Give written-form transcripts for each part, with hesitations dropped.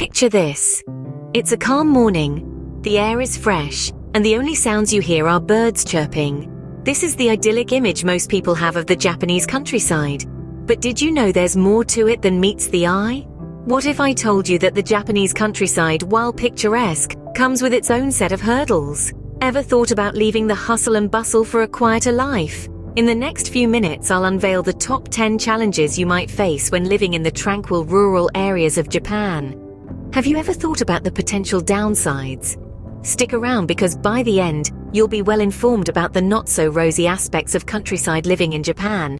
Picture this. It's a calm morning, the air is fresh, and the only sounds you hear are birds chirping. This is the idyllic image most people have of the Japanese countryside. But did you know there's more to it than meets the eye? What if I told you that the Japanese countryside, while picturesque, comes with its own set of hurdles? Ever thought about leaving the hustle and bustle for a quieter life? In the next few minutes, I'll unveil the top 10 challenges you might face when living in the tranquil rural areas of Japan. Have you ever thought about the potential downsides? Stick around because by the end, you'll be well informed about the not-so-rosy aspects of countryside living in Japan.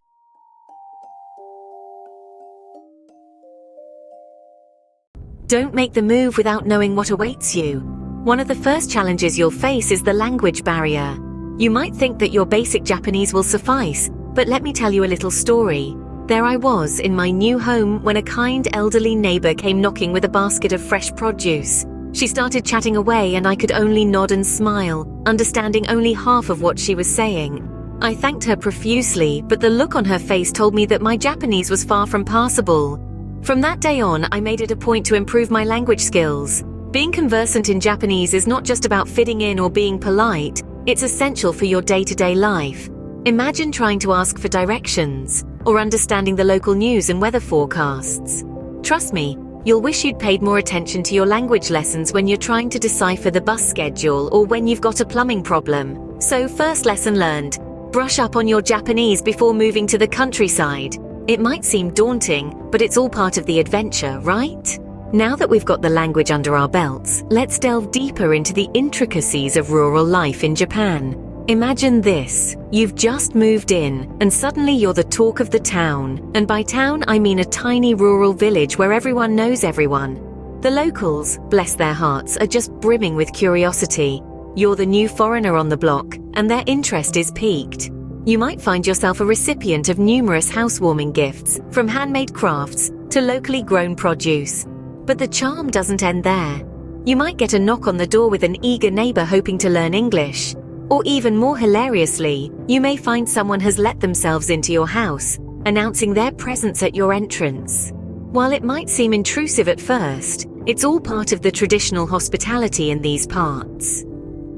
Don't make the move without knowing what awaits you. One of the first challenges you'll face is the language barrier. You might think that your basic Japanese will suffice, but let me tell you a little story. There I was in my new home when a kind elderly neighbor came knocking with a basket of fresh produce. She started chatting away and I could only nod and smile, understanding only half of what she was saying. I thanked her profusely, but the look on her face told me that my Japanese was far from passable. From that day on, I made it a point to improve my language skills. Being conversant in Japanese is not just about fitting in or being polite, it's essential for your day-to-day life. Imagine trying to ask for directions, or understanding the local news and weather forecasts. Trust me, you'll wish you'd paid more attention to your language lessons when you're trying to decipher the bus schedule or when you've got a plumbing problem. So first lesson learned, brush up on your Japanese before moving to the countryside. It might seem daunting, but it's all part of the adventure, right? Now that we've got the language under our belts, let's delve deeper into the intricacies of rural life in Japan. Imagine this. You've just moved in, and suddenly you're the talk of the town. And by town, I mean a tiny rural village where everyone knows everyone. The locals, bless their hearts, are just brimming with curiosity. You're the new foreigner on the block, and their interest is piqued. You might find yourself a recipient of numerous housewarming gifts, from handmade crafts to locally grown produce. But the charm doesn't end there. You might get a knock on the door with an eager neighbor hoping to learn English. Or even more hilariously, you may find someone has let themselves into your house, announcing their presence at your entrance. While it might seem intrusive at first, it's all part of the traditional hospitality in these parts.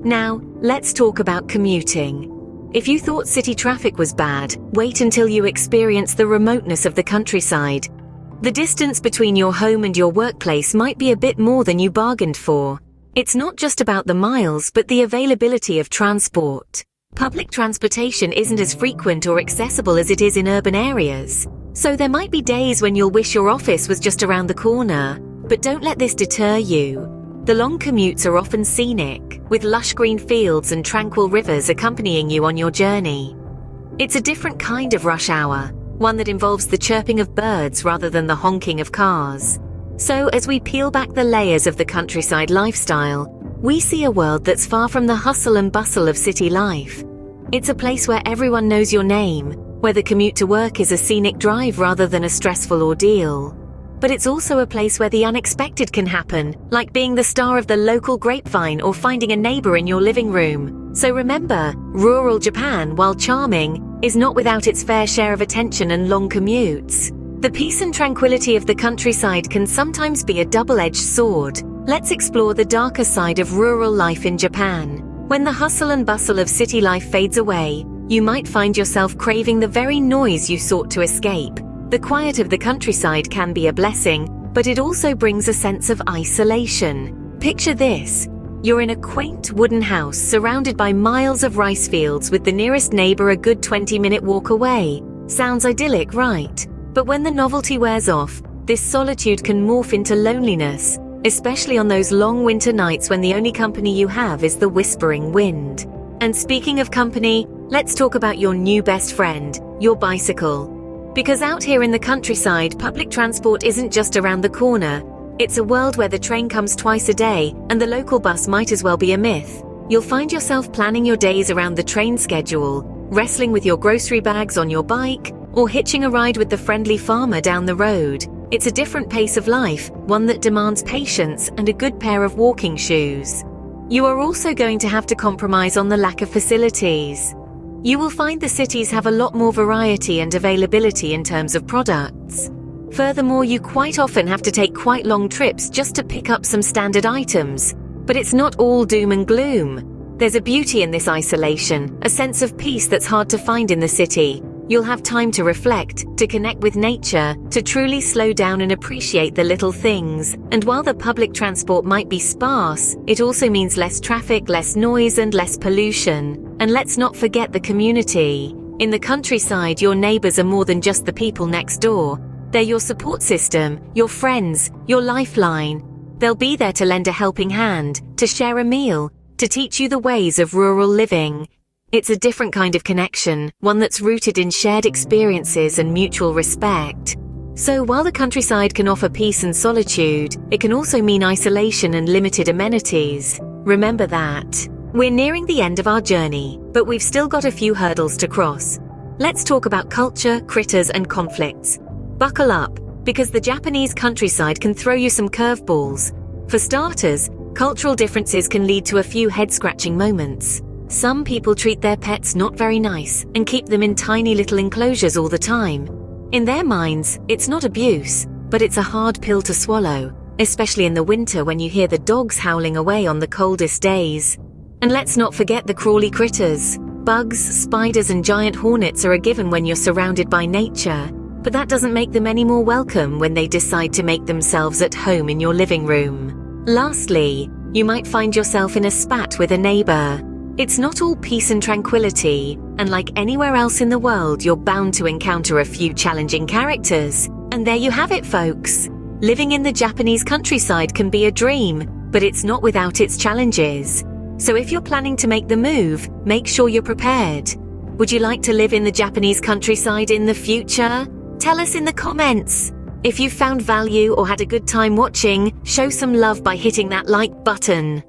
Now, let's talk about commuting. If you thought city traffic was bad, wait until you experience the remoteness of the countryside. The distance between your home and your workplace might be a bit more than you bargained for. It's not just about the miles, but the availability of transport. Public transportation isn't as frequent or accessible as it is in urban areas. So there might be days when you'll wish your office was just around the corner. But don't let this deter you. The long commutes are often scenic, with lush green fields and tranquil rivers accompanying you on your journey. It's a different kind of rush hour, one that involves the chirping of birds rather than the honking of cars. So as we peel back the layers of the countryside lifestyle, we see a world that's far from the hustle and bustle of city life. It's a place where everyone knows your name, where the commute to work is a scenic drive rather than a stressful ordeal. But it's also a place where the unexpected can happen, like being the star of the local grapevine or finding a neighbor in your living room. So remember, rural Japan, while charming, is not without its fair share of attention and long commutes. The peace and tranquility of the countryside can sometimes be a double-edged sword. Let's explore the darker side of rural life in Japan. When the hustle and bustle of city life fades away, you might find yourself craving the very noise you sought to escape. The quiet of the countryside can be a blessing, but it also brings a sense of isolation. Picture this. You're in a quaint wooden house surrounded by miles of rice fields with the nearest neighbor a good 20-minute walk away. Sounds idyllic, right? But when the novelty wears off, this solitude can morph into loneliness, especially on those long winter nights when the only company you have is the whispering wind. And speaking of company, let's talk about your new best friend, your bicycle. Because out here in the countryside, public transport isn't just around the corner. It's a world where the train comes twice a day, and the local bus might as well be a myth. You'll find yourself planning your days around the train schedule, wrestling with your grocery bags on your bike, or hitching a ride with the friendly farmer down the road. It's a different pace of life, one that demands patience and a good pair of walking shoes. You are also going to have to compromise on the lack of facilities. You will find the cities have a lot more variety and availability in terms of products. Furthermore, you quite often have to take quite long trips just to pick up some standard items. But it's not all doom and gloom. There's a beauty in this isolation, a sense of peace that's hard to find in the city. You'll have time to reflect, to connect with nature, to truly slow down and appreciate the little things. And while the public transport might be sparse, it also means less traffic, less noise, and less pollution. And let's not forget the community. In the countryside, your neighbors are more than just the people next door. They're your support system, your friends, your lifeline. They'll be there to lend a helping hand, to share a meal, to teach you the ways of rural living. It's a different kind of connection, one that's rooted in shared experiences and mutual respect. So while the countryside can offer peace and solitude, it can also mean isolation and limited amenities. Remember that. We're nearing the end of our journey, but we've still got a few hurdles to cross. Let's talk about culture, critters, and conflicts. Buckle up, because the Japanese countryside can throw you some curveballs. For starters, cultural differences can lead to a few head-scratching moments. Some people treat their pets not very nice and keep them in tiny little enclosures all the time. In their minds, it's not abuse, but it's a hard pill to swallow, especially in the winter when you hear the dogs howling away on the coldest days. And let's not forget the crawly critters. Bugs, spiders, and giant hornets are a given when you're surrounded by nature, but that doesn't make them any more welcome when they decide to make themselves at home in your living room. Lastly, you might find yourself in a spat with a neighbor. It's not all peace and tranquility, and like anywhere else in the world, you're bound to encounter a few challenging characters. And there you have it, folks. Living in the Japanese countryside can be a dream, but it's not without its challenges. So if you're planning to make the move, make sure you're prepared. Would you like to live in the Japanese countryside in the future? Tell us in the comments. If you found value or had a good time watching, show some love by hitting that like button.